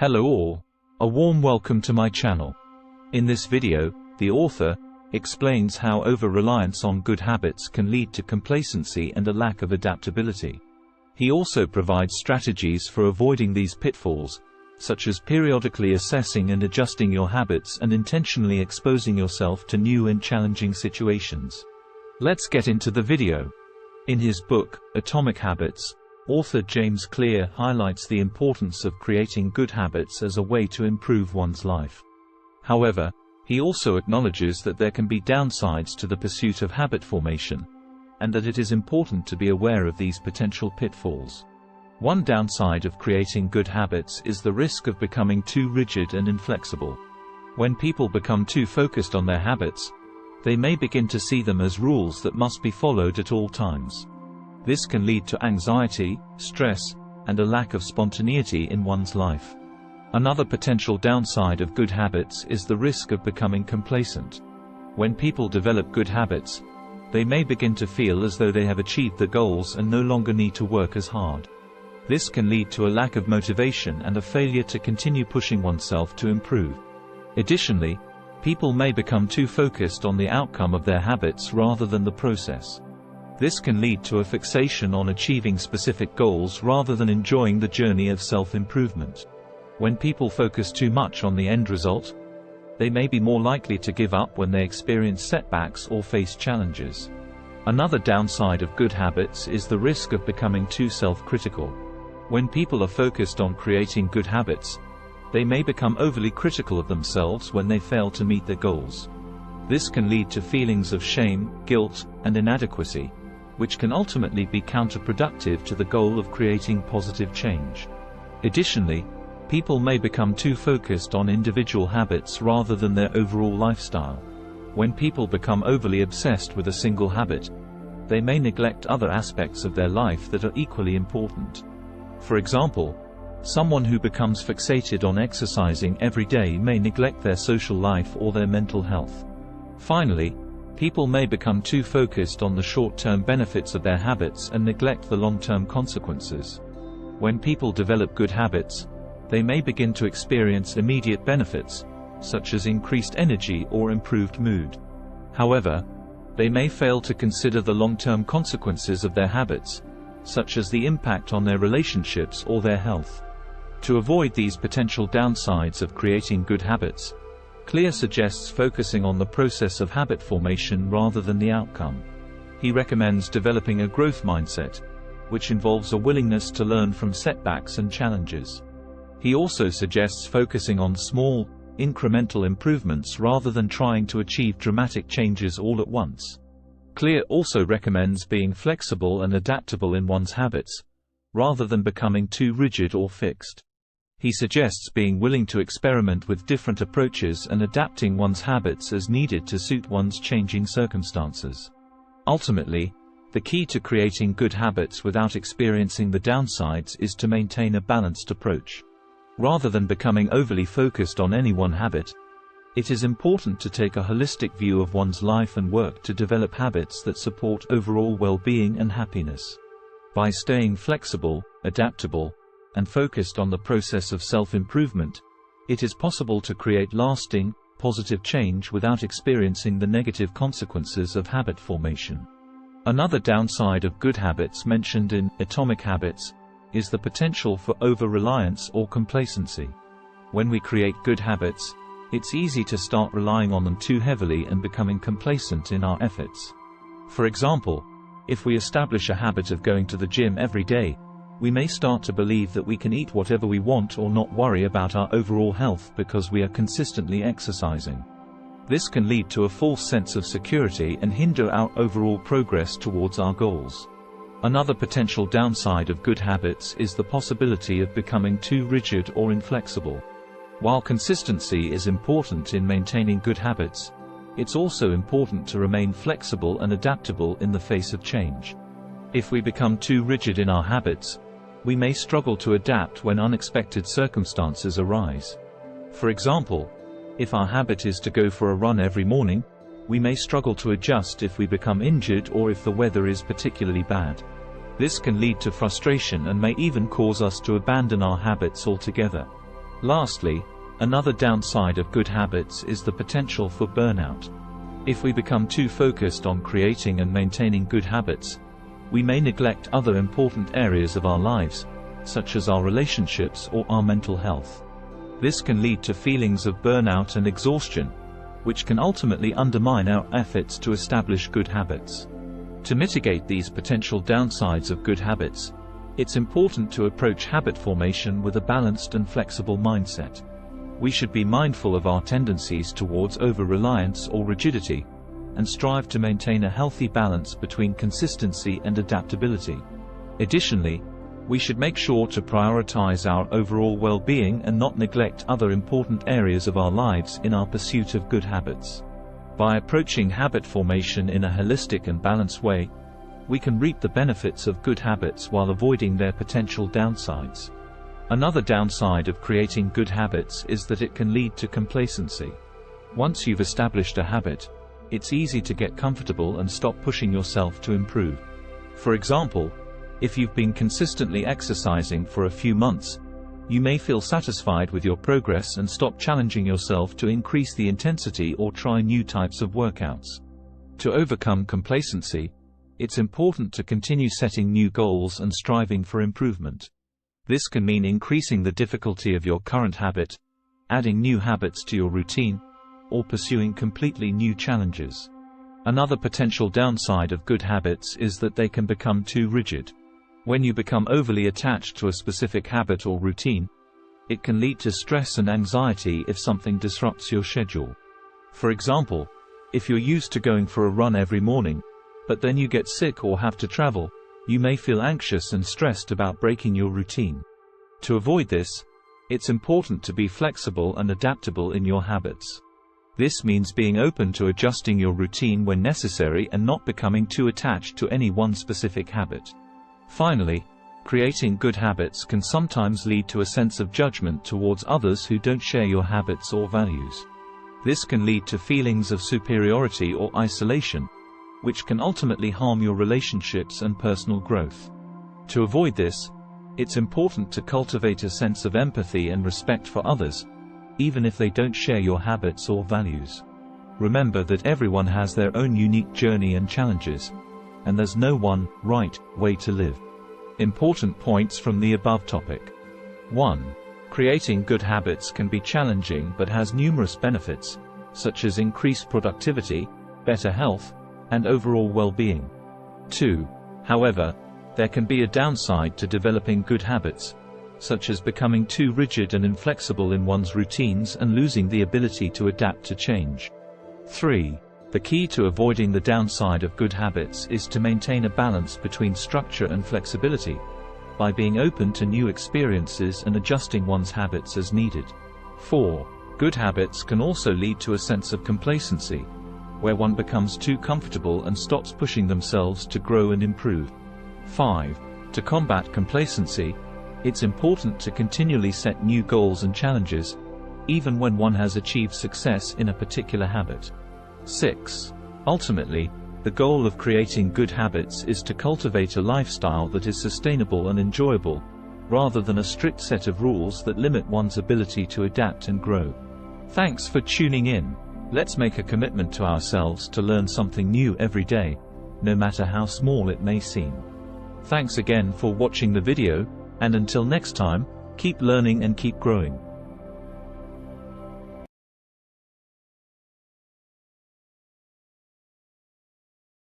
Hello all, a warm welcome to my channel. In this video, the author explains how over-reliance on good habits can lead to complacency and a lack of adaptability. He also provides strategies for avoiding these pitfalls, such as periodically assessing and adjusting your habits and intentionally exposing yourself to new and challenging situations. Let's get into the video. In his book, Atomic Habits, author James Clear highlights the importance of creating good habits as a way to improve one's life. However, he also acknowledges that there can be downsides to the pursuit of habit formation, and that it is important to be aware of these potential pitfalls. One downside of creating good habits is the risk of becoming too rigid and inflexible. When people become too focused on their habits, they may begin to see them as rules that must be followed at all times. This can lead to anxiety, stress, and a lack of spontaneity in one's life. Another potential downside of good habits is the risk of becoming complacent. When people develop good habits, they may begin to feel as though they have achieved their goals and no longer need to work as hard. This can lead to a lack of motivation and a failure to continue pushing oneself to improve. Additionally, people may become too focused on the outcome of their habits rather than the process. This can lead to a fixation on achieving specific goals rather than enjoying the journey of self-improvement. When people focus too much on the end result, they may be more likely to give up when they experience setbacks or face challenges. Another downside of good habits is the risk of becoming too self-critical. When people are focused on creating good habits, they may become overly critical of themselves when they fail to meet their goals. This can lead to feelings of shame, guilt, and inadequacy, which can ultimately be counterproductive to the goal of creating positive change. Additionally, people may become too focused on individual habits rather than their overall lifestyle. When people become overly obsessed with a single habit, they may neglect other aspects of their life that are equally important. For example, someone who becomes fixated on exercising every day may neglect their social life or their mental health. Finally, people may become too focused on the short-term benefits of their habits and neglect the long-term consequences. When people develop good habits, they may begin to experience immediate benefits, such as increased energy or improved mood. However, they may fail to consider the long-term consequences of their habits, such as the impact on their relationships or their health. To avoid these potential downsides of creating good habits, Clear suggests focusing on the process of habit formation rather than the outcome. He recommends developing a growth mindset, which involves a willingness to learn from setbacks and challenges. He also suggests focusing on small, incremental improvements rather than trying to achieve dramatic changes all at once. Clear also recommends being flexible and adaptable in one's habits, rather than becoming too rigid or fixed. He suggests being willing to experiment with different approaches and adapting one's habits as needed to suit one's changing circumstances. Ultimately, the key to creating good habits without experiencing the downsides is to maintain a balanced approach. Rather than becoming overly focused on any one habit, it is important to take a holistic view of one's life and work to develop habits that support overall well-being and happiness. By staying flexible, adaptable, and focused on the process of self-improvement, it is possible to create lasting, positive change without experiencing the negative consequences of habit formation. Another downside of good habits mentioned in Atomic Habits is the potential for over-reliance or complacency. When we create good habits, it's easy to start relying on them too heavily and becoming complacent in our efforts. For example, if we establish a habit of going to the gym every day, we may start to believe that we can eat whatever we want or not worry about our overall health because we are consistently exercising. This can lead to a false sense of security and hinder our overall progress towards our goals. Another potential downside of good habits is the possibility of becoming too rigid or inflexible. While consistency is important in maintaining good habits, it's also important to remain flexible and adaptable in the face of change. If we become too rigid in our habits, we may struggle to adapt when unexpected circumstances arise. For example, if our habit is to go for a run every morning, we may struggle to adjust if we become injured or if the weather is particularly bad. This can lead to frustration and may even cause us to abandon our habits altogether. Lastly, another downside of good habits is the potential for burnout. If we become too focused on creating and maintaining good habits, we may neglect other important areas of our lives, such as our relationships or our mental health. This can lead to feelings of burnout and exhaustion, which can ultimately undermine our efforts to establish good habits. To mitigate these potential downsides of good habits, it's important to approach habit formation with a balanced and flexible mindset. We should be mindful of our tendencies towards over-reliance or rigidity, and strive to maintain a healthy balance between consistency and adaptability. Additionally, we should make sure to prioritize our overall well-being and not neglect other important areas of our lives in our pursuit of good habits. By approaching habit formation in a holistic and balanced way, we can reap the benefits of good habits while avoiding their potential downsides. Another downside of creating good habits is that it can lead to complacency. Once you've established a habit, it's easy to get comfortable and stop pushing yourself to improve. For example, if you've been consistently exercising for a few months, you may feel satisfied with your progress and stop challenging yourself to increase the intensity or try new types of workouts. To overcome complacency, it's important to continue setting new goals and striving for improvement. This can mean increasing the difficulty of your current habit, adding new habits to your routine, or pursuing completely new challenges. Another potential downside of good habits is that they can become too rigid. When you become overly attached to a specific habit or routine, it can lead to stress and anxiety if something disrupts your schedule. For example, if you're used to going for a run every morning, but then you get sick or have to travel, you may feel anxious and stressed about breaking your routine. To avoid this, it's important to be flexible and adaptable in your habits. This means being open to adjusting your routine when necessary and not becoming too attached to any one specific habit. Finally, creating good habits can sometimes lead to a sense of judgment towards others who don't share your habits or values. This can lead to feelings of superiority or isolation, which can ultimately harm your relationships and personal growth. To avoid this, it's important to cultivate a sense of empathy and respect for others, even if they don't share your habits or values. Remember that everyone has their own unique journey and challenges, and there's no one right way to live. Important points from the above topic. 1. Creating good habits can be challenging but has numerous benefits, such as increased productivity, better health, and overall well-being. 2. However, there can be a downside to developing good habits, such as becoming too rigid and inflexible in one's routines and losing the ability to adapt to change. 3. The key to avoiding the downside of good habits is to maintain a balance between structure and flexibility, by being open to new experiences and adjusting one's habits as needed. 4. Good habits can also lead to a sense of complacency, where one becomes too comfortable and stops pushing themselves to grow and improve. 5. To combat complacency, it's important to continually set new goals and challenges, even when one has achieved success in a particular habit. 6. Ultimately, the goal of creating good habits is to cultivate a lifestyle that is sustainable and enjoyable, rather than a strict set of rules that limit one's ability to adapt and grow. Thanks for tuning in. Let's make a commitment to ourselves to learn something new every day, no matter how small it may seem. Thanks again for watching the video, and until next time, keep learning and keep growing.